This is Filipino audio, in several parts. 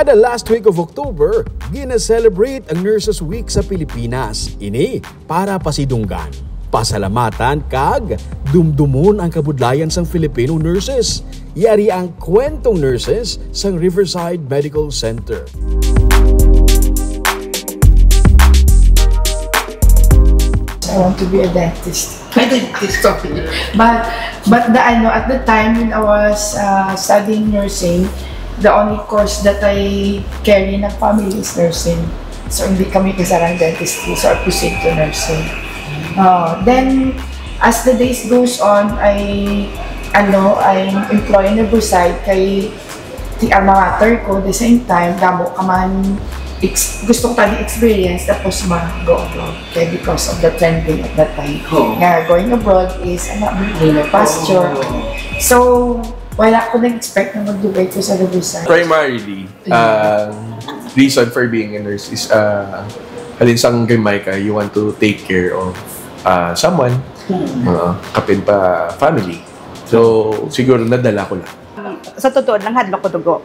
Kada last week of October, gina-celebrate ang Nurses Week sa Pilipinas. Ini para pasidunggan, pasalamatan kag dumdumon ang kabudlayan sang Filipino nurses. Yari ang kwentong nurses sang Riverside Medical Center. I want to be a dentist. But at the time when I was studying nursing, the only course that I carry in a family is nursing. So hindi kami kasarang dentistry, so I proceed to nursing. Then as the days goes on, I'm employed in Riverside kay the alma mater ko. The same time, damo ka man gusto ko tayong experience tapos mag-go abroad. Okay, because of the trending at that time. Going abroad is greener pasture. So wala ko nag-expect na mag-Dubai ko sa Riverside. Primarily, reason for being a nurse is, halin sang Jamaica, you want to take care of someone, kapin pa family. So, siguro nadala ko lang. Sa totoo lang, hadlo ko dugo.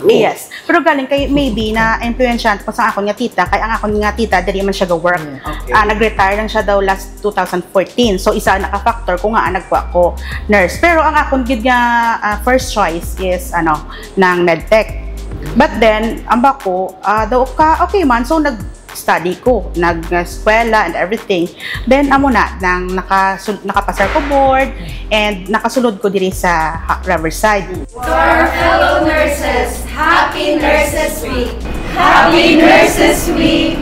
Yes. Pero galing kay maybe na influensyan ko sa akong nga tita, kaya ang akong nga tita dali man siya go-work. Nag-retire lang siya daw last 2014. So isa naka-factor ko nga nagkuha ko nurse. Pero ang akong gid nga first choice is ng medtech. But then ang bako daw ka okay man, so nag-study ko, nag-eskwela and everything. Then amo na nang nakapasar ko board and nakasulod ko diri sa Riverside. To our fellow nurses, Happy Nurses Week! Happy Nurses Week!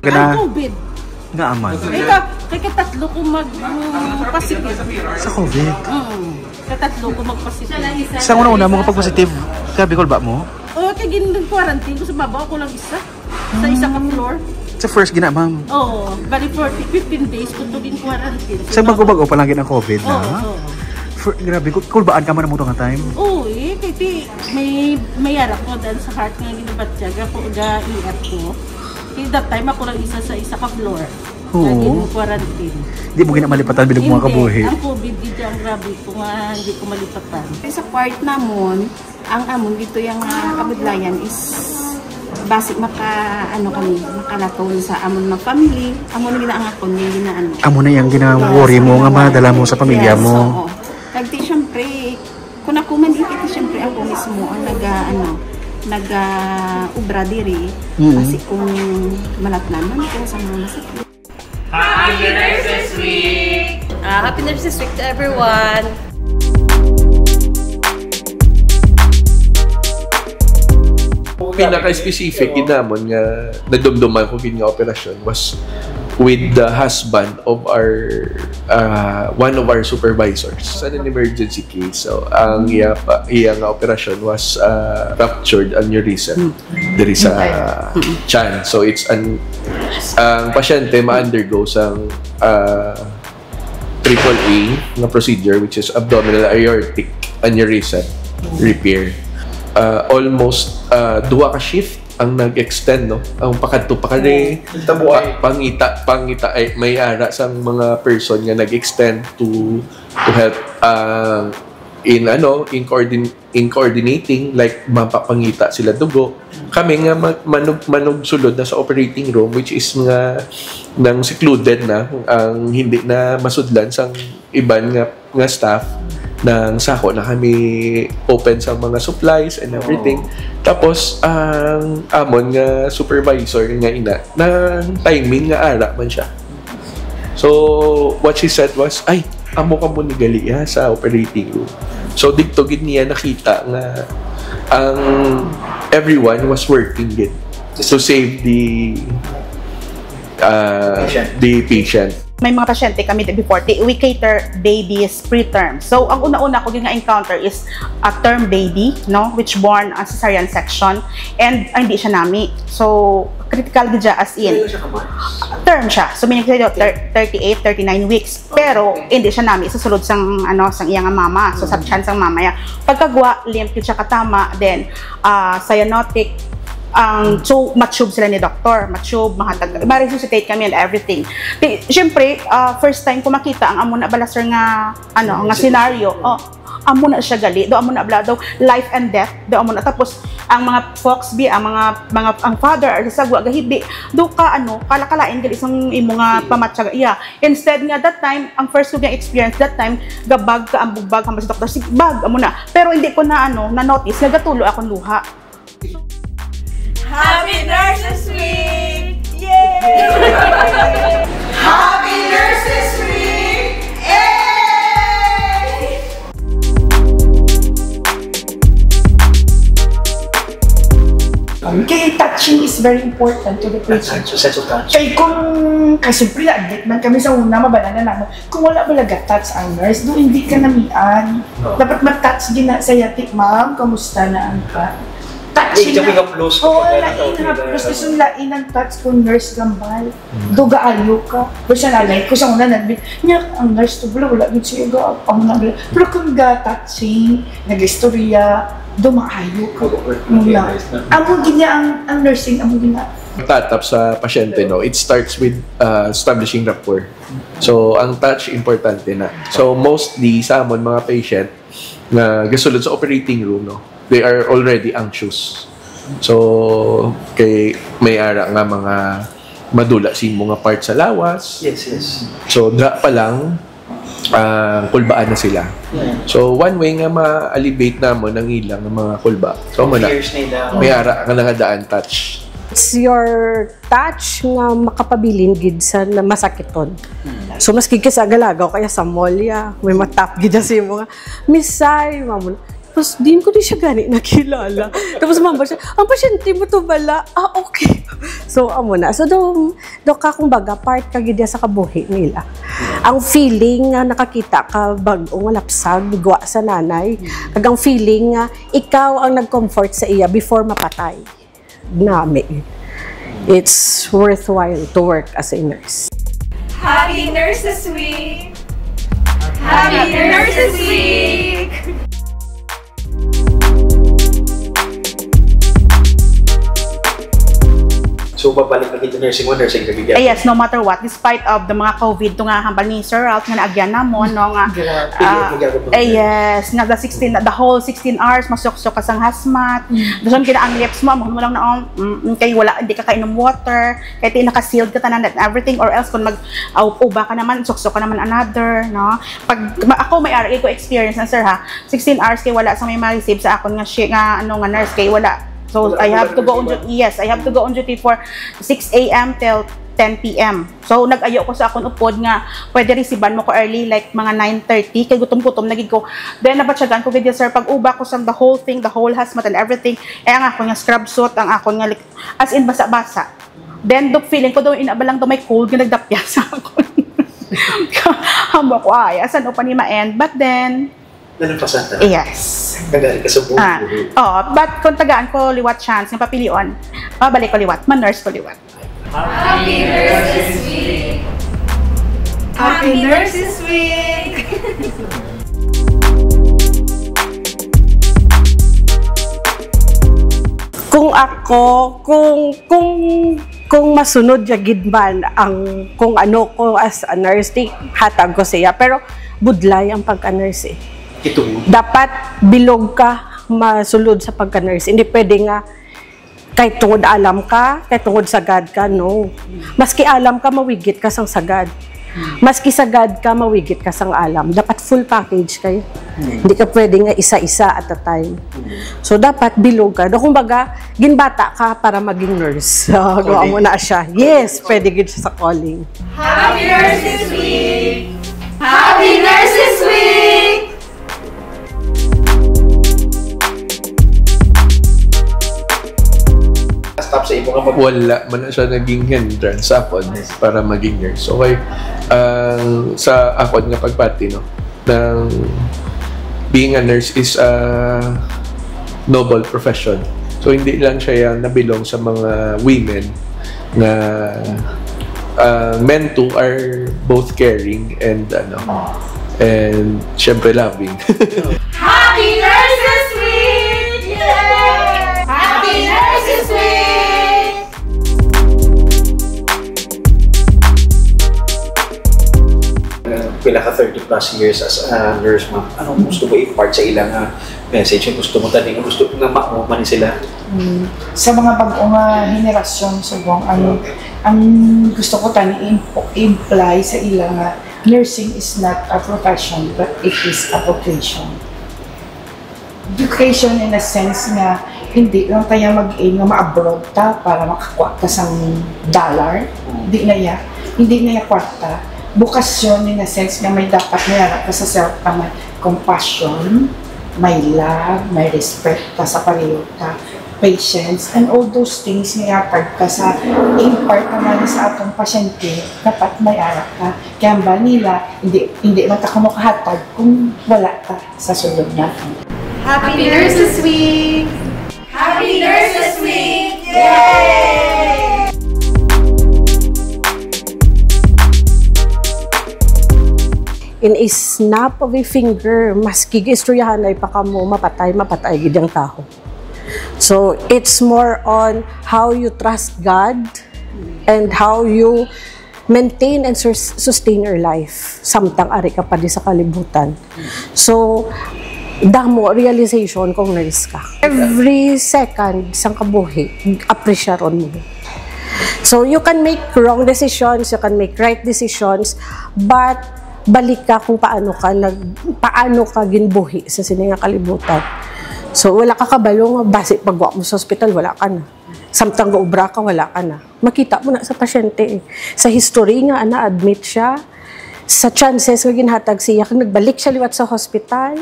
Ang COVID. Nga aman. Kaya katatlo ko mag-positive. Sa COVID? Katatlo ko mag-positive. Sa una-una mo kapag positive, kabikol ba mo? Oo, kaya gin-quarantine ko sa baba ako lang isa. Sa isa ka floor. Sa first gina, ma'am? Oo, bali 15 days ko ito gin-quarantine. Sa bago-bago pa lang ang COVID na? Oo. Grabe, kulbaan ka man mo ito nga time? Oo kasi may arak ko dahil sa heart nga ginabatsyag ako ga-iat ko. Kaya that time ako lang isa sa isa ka floor. Oo. Quarantine. Hindi mo ginamalipatan bilang mga kabuhi? Ang COVID dito ang grabe ko nga hindi ko malipatan. Sa part namon, ang amon dito yung kabudlayan is basic makalaton sa amon ng family. Amon na ang akon yung ginaano. Amo na yung gina-worry mo nga madala mo sa pamilya mo. Nagti siyempre, kung ako man ikiti siyempre ako mismo ang nag-ubra diri. Kasi kung malatnaman ko sa mga masakit. Happy Nurses Week! Happy Nurses Week to everyone! Pinaka-specific ginamon nga nadumduman ko nga operasyon was with the husband of our one of our supervisors. Sa an emergency case, so ang iya nga operasyon was ruptured aneurysm diri sa tiyan. So it's ang pasyente ma-undergo sang AAA na procedure, which is abdominal aortic aneurysm repair. Almost duwa ka shift ang nag-extend, no? Ang pakadto pa kani pangita ay may ara sang mga person nga nag-extend to help in coordinating, like mapapangita sila dugo. Kami nga manog sulod na sa operating room, which is nga nang secluded na ang hindi na masudlan sang iban nga staff. Nang sako na kami open sa mga supplies and everything. Tapos ang amon nga supervisor nga ina na timing nga ara man siya. So what she said was, ay amo ka mo ni gali sa operating room. So dito gid niya nakita nga ang everyone was working gid to save the patient. May mga pasyente kami before, we cater babies preterm. So, ang una-una ko yung encounter is a term baby, no? Which born on cesarean section. And hindi siya nami. So, critical gidya as in. Term siya. So, meaning siya 38, 39 weeks. Pero, hindi siya nami. Susulod sang, sang iyang mama. So, sub-chance ang mama yan. Pagkagwa, limp siya katama. Then, cyanotic, matube sila ni doktor, matube, ma-resuscitate kami and everything. Siyempre, first time ko makita ang amo na balasar nga, nga scenario, amo na siya gali, do amo na bala daw, life and death, do amo na, tapos, ang mga folks, ang father, or sagwa, gahibi, do ka, kalakalain, gali isang imo nga pamatsaga, yeah. Instead nga, that time, ang first ko nga experience, that time, gabag ka, ang bugbag, ang doktor, bag, amo na, pero hindi ko na, na-notice, nagatulo akong luha. Happy Nurses Week! Yay! Happy Nurses Week! Yay! Kaya touching is very important to the patient. Kaya kasi pre-admit man kami sa una, mabala na naman, kung wala talaga touch ang nurse, doon hindi ka namian. Dapat mag-touch din na sa yatik, ma'am, kamusta na ang ka? Touch na. Oo, lain na. Gusto yung lain ang touch kung nurse gambal. Duga ayo ka. Pero siya nalay ko sa una nagbit. Niya, ang nurse to bula, wala gid siya ga. Pero kung ga-touching, nag-istorya, dumaayo ka. Among gina ang nursing, among gina. Tatap sa pasyente, no, it starts with establishing rapport. So, ang touch, importante na. So, mostly sa amon mga patient na gasulod sa operating room, no, they are already anxious. So, kay may ara nga mga madula sin mga part sa lawas. Yes. So, dra pa lang, kulbaan na sila. So, one way nga ma-alleviate namon ang ilang ng mga kulba. So, may ara nga nangadaan touch. It's your touch nga makapabilin gid sa na masakiton. So, mas kikis agalagaw kaya sa mall, may matap gid sa imo nga, Misay, mamon. Tapos, din ko siya gani nakilala. Tapos, mamba siya, ang pasyente mo to bala? Okay. So, amo na. So, do ka kung baga, part ka gidya sa kabuhi nila. Ang feeling nga nakakita ka bagong lapsag, bigwa sa nanay. Ang feeling nga, ikaw ang nag-comfort sa iya before mapatay. Nami. It's worthwhile to work as a nurse. Happy Nurses Week! Happy Nurses Week! So, babalik na dito nursing mo, nursing kagigyan? Yes, no matter what, despite of the mga COVID, ito nga hambal ni Sir Ralph nga naagyan na mo, no nga, yes, nga the whole 16 hours, masuksok ka sang hazmat, doon kina ang lips mo, mo lang na, kay wala, hindi ka kainom water, kaya ti naka-sealed ka tanan and everything, or else kung mag-uba ka naman, suksok ka naman another, no? Pag ako may ari ko experience na, sir, ha, 16 hours kay wala sa may ma-receive sa akon nga, nga nurse, kay wala. So, I have to go on duty, yes, I have to go on duty for 6 a.m. till 10 p.m. So, nag-ayo ko sa akong upod nga, pwede resiban mo ko early, like mga 9:30, kay gutom-gutom, nagig ko. Then, nabatsagan ko, video sir, pag uba ko sa the whole thing, the whole hazmat and everything, ang ako nga scrub suit, ang ako nga, as in, basa-basa. Then, feeling ko daw, inabalang daw may cold, nga nagdapya sa ako. Hamba ko, asan o pa ni ma-end, but then, Nanapasan ta? Yes. Nagaling ka sa buhay. But kung tagaan ko liwat chance, ng papilion, mabalik ko liwat, man-nurse ko liwat. Happy Nurses Week! Happy Nurses Week! Kung ako, kung masunod yagid man ang kung ano ko as a nurse, hatag ko siya. Pero budlay ang pagka-nurse eh. Dapat bilog ka masulod sa pagka-nurse. Hindi pwede nga kahit tungod alam ka, kahit tungod sagad ka, no. Maski alam ka, mawigit ka sang sagad. Maski sagad ka, mawigit ka sang alam. Dapat full package kayo. Hindi ka pwede nga isa-isa at a time. So, dapat bilog ka. Kung baga, ginbata ka para maging nurse. Gawa mo na siya. Yes, pwede gid siya sa calling. Happy Nurses Week! Happy Nurses Week! Stop sa mo nga wala man na siya naging hindrance sa akon para maging nurse. Okay, sa akon nga pagpati, no, ng being a nurse is a noble profession. So hindi lang siya yan nabilong sa mga women na men too are both caring and syempre loving. Happy Nurses Week! Yay! Happy Nurses Week! Pila ka 30 plus years as a nurse, ma'am. Anong gusto mo i-part sa ilang message? Gusto mo tani, gusto mo na mauman sila? Sa mga bagong henerasyon, subong, ang gusto ko tani imply sa ilang nursing is not a profession, but it is a vocation. Education in a sense nga, hindi lang tayo mag-aim nga ma-abroad ta para makakuha ka sa dollar. Hindi na ya kwarta. Bukasyon in a sense nga may dapat mayroon ka sa self may compassion, may love, may respect ka sa pareho ka, patience, and all those things nga yatag ka sa impart naman sa atong pasyente, dapat may arak ka. Kaya ba nila, hindi man ta kamukahatag kung wala ka sa sulod natin. Happy Nurses Week! Happy Nurses Week! Yay! In a snap of a finger, maski gistoryahan ay pa kamo mapatay gid ang tao. So it's more on how you trust God and how you maintain and sustain your life samtang ari ka pa di sa kalibutan. So damo realization kung nurse ka. Every second sang kabuhi, appreciaron mo. So you can make wrong decisions, you can make right decisions, but balik ka kung paano ka ginbuhi sa sininga kalibutan. So wala ka kabalo nga base pagwa mo sa ospital, wala ka na. Samtang gaubra ka, wala ka na. Makita mo na sa pasyente. Sa history nga na-admit siya, sa chances nga ginhatag siya kung nagbalik siya liwat sa hospital.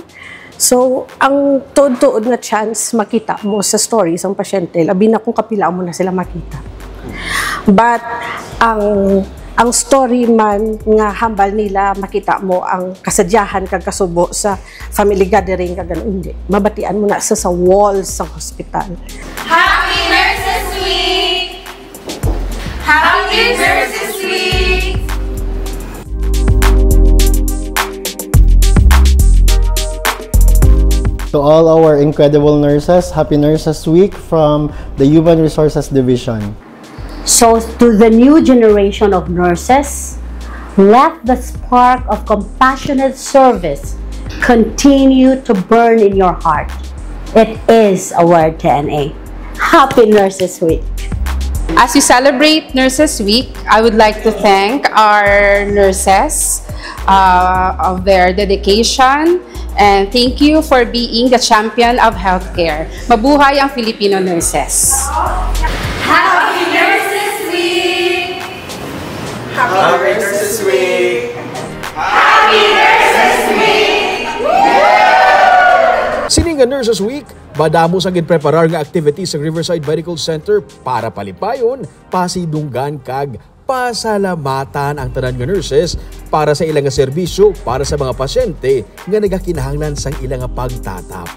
So ang tuod-tuod nga chance makita mo sa story sa pasyente, labi na kung kapila mo na sila makita. But ang story man nga hambal nila makita mo ang kasadyahan kag kasubo sa family gathering kag hindi mabatian mo na sa walls sa hospital. Happy Nurses Week! Happy Nurses Week! To all our incredible nurses, Happy Nurses Week from the Human Resources Division. So, to the new generation of nurses, let the spark of compassionate service continue to burn in your heart. It is our DNA. Happy Nurses Week! As we celebrate Nurses Week, I would like to thank our nurses of their dedication, and thank you for being the champion of healthcare. Mabuhay ang Filipino nurses! Happy Nurses Week! Happy Nurses Week! Happy Nurses Week! Sining nga Nurses Week, badamo sa ginpreparar nga activities sa Riverside Medical Center para palipayon, pasidunggan kag pasalamatan ang tanan nga nurses para sa ilang nga serbisyo para sa mga pasyente nga nagakinahanglan sang ilang nga pagtatap.